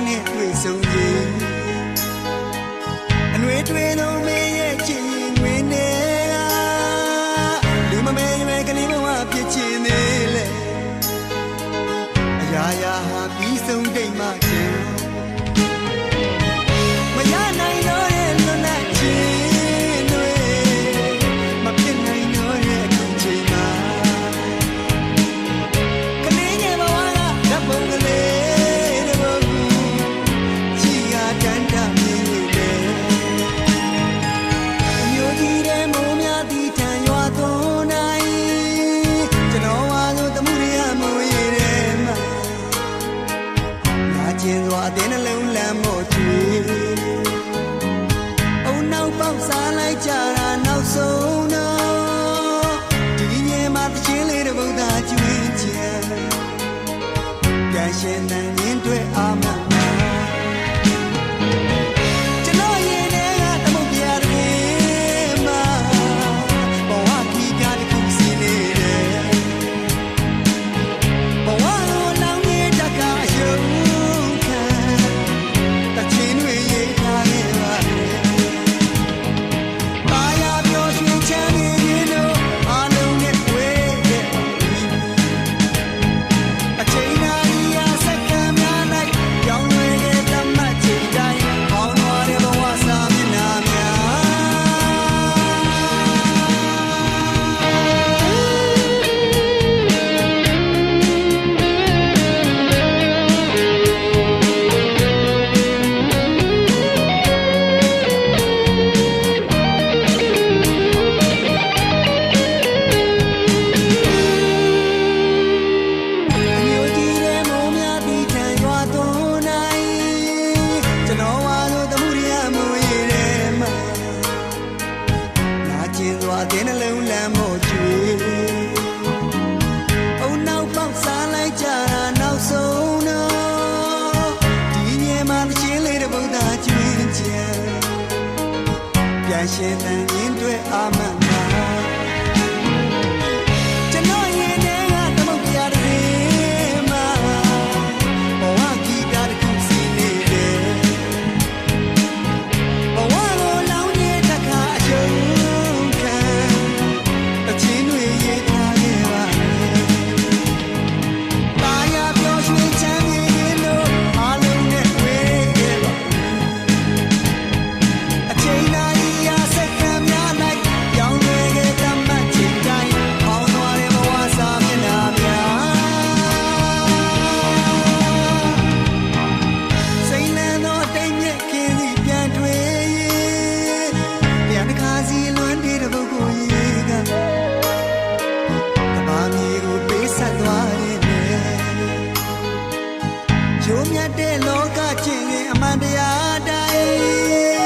နဲ့တွေ့ဆုံရင်အနှွေတွေလုံးမင်းရဲ့ချစ်ရင်ငွေနဲ့လူမမဲရွယ်ကလေးဘဝပြစ်ချင်သေးလေအရာရာဟာပြီးဆုံးတိတ်မှချင်မရနိုင်တော့ရဲ့လွတ်လပ်ခြင်းတွေမဖြစ်နိုင်တော့ရဲ့အခုချိန်မှာကလေးငယ်ဘဝကဓာတ်ပုံကလေးတစ်ပုဒ်ချီရတန်းတမြင်နေတယ်အမျိုးကြီးတဲ့မိုးများသီးထန်ရွာသွန်းနိုင်ကျွန်တော်ဝါလို့တမှုရမိုးရည်တယ်မှာနာကျင်စွာအတင်းနှလုံးလမ်းမို့ချွေအုံနောက်ပေါက်စားလိုက်ကြတာနောက်ဆုံးတော့ဒီညမှာတချင်းလေးတစ်ပုဒ်သာကျွေးချင်ပြန်ရှင်တဲ့ညင်တွေအာမကျွန်တော်ရင်ထဲကတမုတ်ပြရတယ်မှာဘဝခီးပြတစ်ခုစီနေတယ်ဘဝကိုလောင်းနေတကအယုံခံတချင်းတွေရေးထားခဲ့ပါတယ်ပါရပြောရွှင်ချမ်းနေရင်တို့အားလုံးနဲ့တွေ့ခဲ့အချိန်နာရီရာစက္ကန့်များလိုက်ကြောင်းတွေရဲ့တမတ်ချိန်တိုင်းပေါင်းသွားတဲ့ဘဝစာမျက်နှာများအမျိုးကြီးတဲ့မိုးများသီးထန်ရွာသွန်းနိုင်ကျွန်တော်ဝါလို့တမှုရမိုးရည်တယ်မှာနာကျင်စွာအတင်းနှလုံးလမ်းမို့ချွေအုံနောက်ပေါက်စားလိုက်ကြတာနောက်ဆုံးတော့ဒီညမှာတချင်းလေးတစ်ပုဒ်သာကျွေးချင်ပြန်ရှင်တဲ့ညင်တွေအာမနာကျွန်တော်ရင်ထဲကတမုတ်ပြရတယ်မှာဘဝခီးပြတစ်ခုစီနေတယ်ဘဝကိုလောင်းနေတခါအယုံခံတချင်းတွေရေးထားခဲ့ပါတယ်ပါရပြောရွှင်ချမ်းမြေရင်တို့အားလုံးနဲ့တွေ့ခဲ့ပါအချိန်နာရီရာစက္ကန့်များလိုက်ကြောင်းတွေရဲ့တမတ်ချိန်တိုင်းပေါင်းသွားတဲ့ဘဝစာမျက်နှာများစိတ်လန်းသောတိမ်မြက်ခင်းစီပြန်တွေ့ရင်ပြန်တစ်ခါစီလွမ်းတဲ့ပုဂ္ဂိုလ်ကြီးကကဘာမြေကိုပေးဆက်သွားတဲ့ကျိုးမြတ်တဲ့လောကချင်းရင်အမှန်တရားတိုင်း